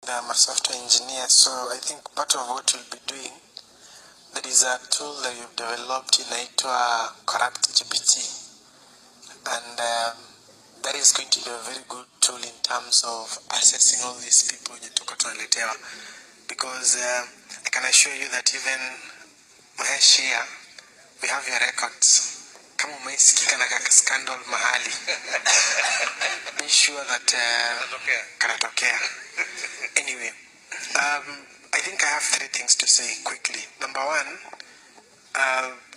I'm a software engineer, so I think part of what we'll be doing, there is a tool that we've developed inaitwa Corrupt GPT, and that is going to be a very good tool in terms of assessing all these people wenye tuko tunaletewa, because I can assure you that even Mahesh here, we have your records. Kama umeisikika na kaka scandal mahali, be sure that kanatokea. Anyway, I think I have 3 things to say quickly. Number one,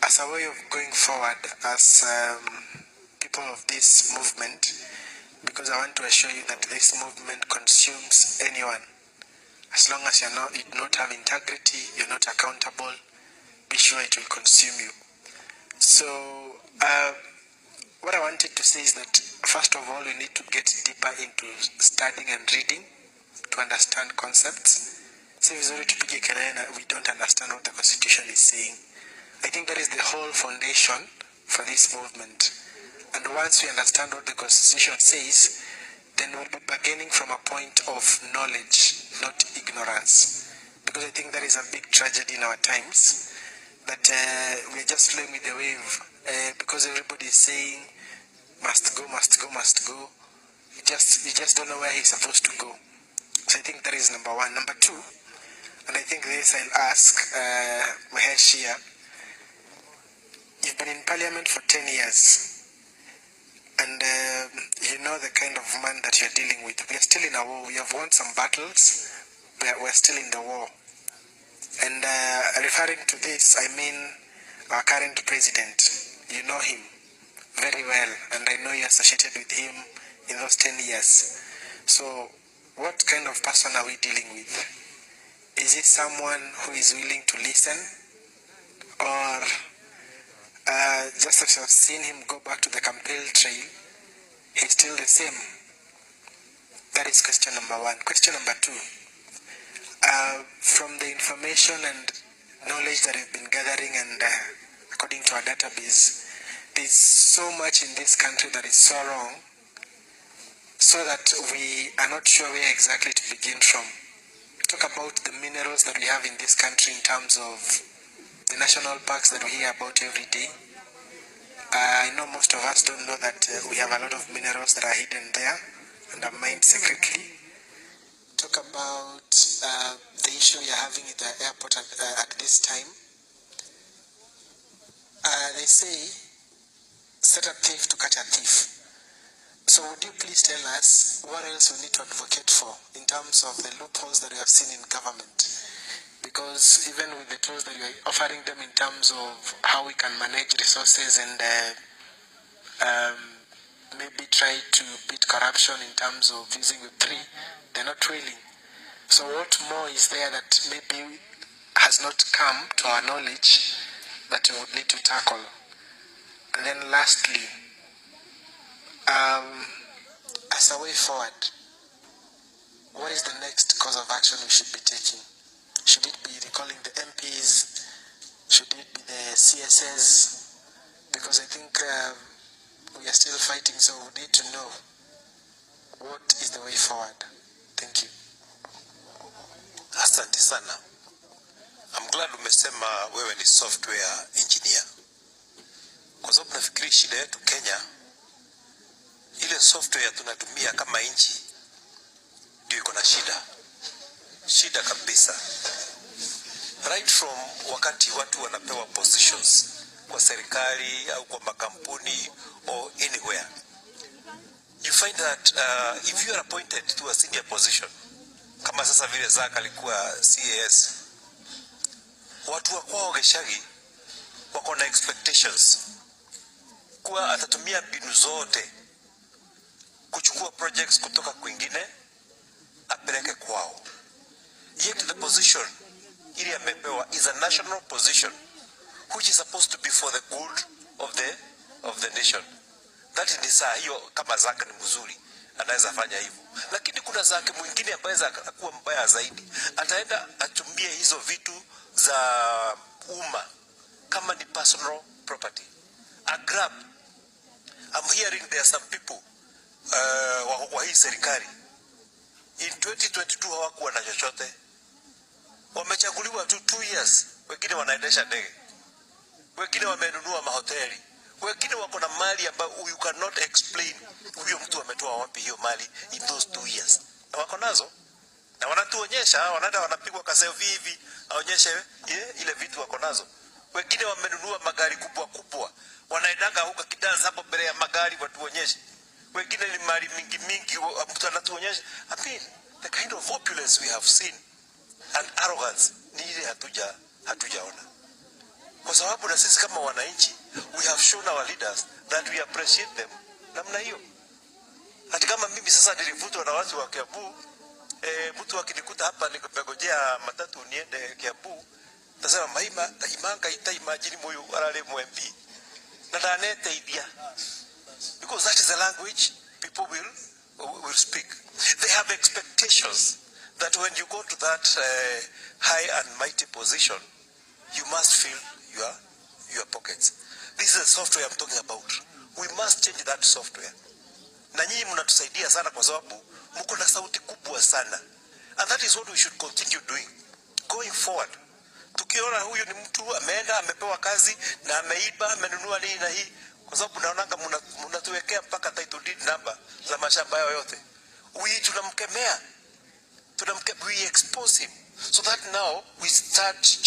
as a way of going forward as people of this movement, because I want to assure you that this movement consumes anyone. As long as you do not have integrity, you're not accountable, be sure it will consume you. So, what I wanted to say is that, first of all, we need to get deeper into studying and reading to understand concepts. So we don't understand what the Constitution is saying. I think that is the whole foundation for this movement. And once we understand what the Constitution says, then we'll be beginning from a point of knowledge, not ignorance. Because I think that is a big tragedy in our times, that we're just flowing with the wave, because everybody is saying, must go, must go, must go. You just don't know where he's supposed to go. So I think that is number one. Number two, and I think this I'll ask Mahesh here. You've been in parliament for 10 years, and you know the kind of man that you're dealing with. We are still in a war. We have won some battles, but we're still in the war. And referring to this, I mean our current president. You know him very well, and I know you associated with him in those 10 years. So what kind of person are we dealing with? Is he someone who is willing to listen, or just as I've seen him go back to the campaign trail, he's still the same? That is question number one. Question number two, from the information and knowledge that we've been gathering, and according to our database, there's so much in this country that is so wrong, so that we are not sure where exactly to begin from. Talk about the minerals that we have in this country in terms of the national parks that we hear about every day. I know most of us don't know that we have a lot of minerals that are hidden there and are mined secretly. Talk about the issue you're having at the airport at this time. They say, set a thief to catch a thief. So would you please tell us what else we need to advocate for in terms of the loopholes that we have seen in government? Because even with the tools that we are offering them in terms of how we can manage resources and maybe try to beat corruption in terms of using Web3, they're not willing. So what more is there that maybe has not come to our knowledge that we would need to tackle? And then lastly, as a way forward, what is the next course of action we should be taking? Should it be recalling the MPs? Should it be the CSS? Because I think we are still fighting, so we need to know what is the way forward. Thank you. Asante sana. I'm glad umesema wewe ni software engineer. Kwa sababu nafikiri shida yetu Kenya, ile software tunatumia kama nchi ndio iko na shida. Shida kabisa. Right from wakati watu wanapewa positions kwa serikali au kwa makampuni or anywhere, you find that if you are appointed to a senior position, kama sasa vile Zaka alikuwa CAS, watu wa kwao Geshagi wako na expectations kuwa atatumia mbinu zote kuchukua projects kutoka kwingine apeleke kwao. Yet the position ili amepewa is a national position which is supposed to be for the good of the nation. That ni saa hiyo kama Zaka ni mzuri anaweza fanya hivyo. Lakini kuna Zaka mwingine ambaye atakuwa mbaya zaidi. Ataenda atumie hizo vitu za umma kama ni personal property. A grab. I'm hearing there are some people wako kwa hii serikali in 2022 hawakuwa na chochote. Wamechaguliwa tu 2 years. Wengine wanaendesha ndege, wengine wamenunua mahoteli, wengine wako na mali ambayo you cannot explain huyo mtu ametoa wapi hiyo mali in those 2 years. Na wako nazo, na wanatuonyesha, wanaenda wanapigwa kaselfie hivi aonyeshe ile vitu wako nazo. Wengine wamenunua magari kubwa kubwa, wanaendanga huko kidanza hapo mbele ya magari watuonyeshe. Wengine ni mali mingi mingi, mtu anatuonyesha. I mean, the kind of opulence we have seen and arrogance ni ile hatujaona. Kwa sababu na sisi kama wananchi, we have shown our leaders that we appreciate them namna hiyo. Hata kama mimi sasa nilivutwa na watu wa Kiambu, mtu akinikuta hapa nikipegojea matatu niende Kiambu, tasema maima imanga imagine moyo arale MB na danete idea, because that is the language people will speak. They have expectations that when you go to that high and mighty position, you must fill your pockets. This is the software I'm talking about. We must change that software. Na nyinyi mnatusaidia sana kwa sababu mko na sauti kubwa sana. And that is what we should continue doing going forward. Tukiona huyu ni mtu ameenda amepewa kazi na ameiba amenunua nini na hii, kwa sababu naonanga mnatuwekea mpaka title deed number za mashamba yao yote. Tunamkemea, we expose him so that now we start